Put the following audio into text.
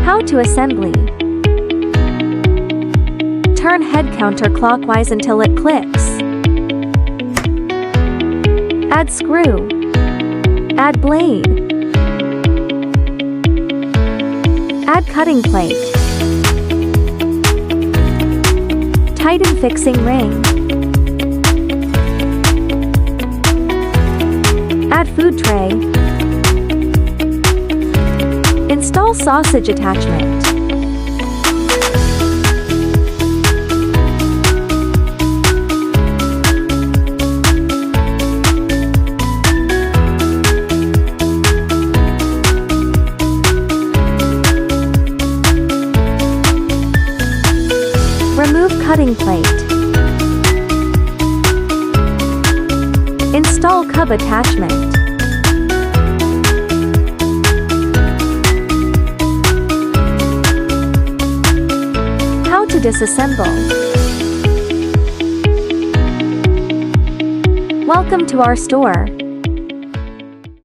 How to assembly. Turn head counterclockwise until it clicks. Add screw. Add blade. Add cutting plate. Tighten fixing ring. Add food tray. Install sausage attachment. Remove cutting plate. Install cub attachment. How to disassemble. Welcome to our store.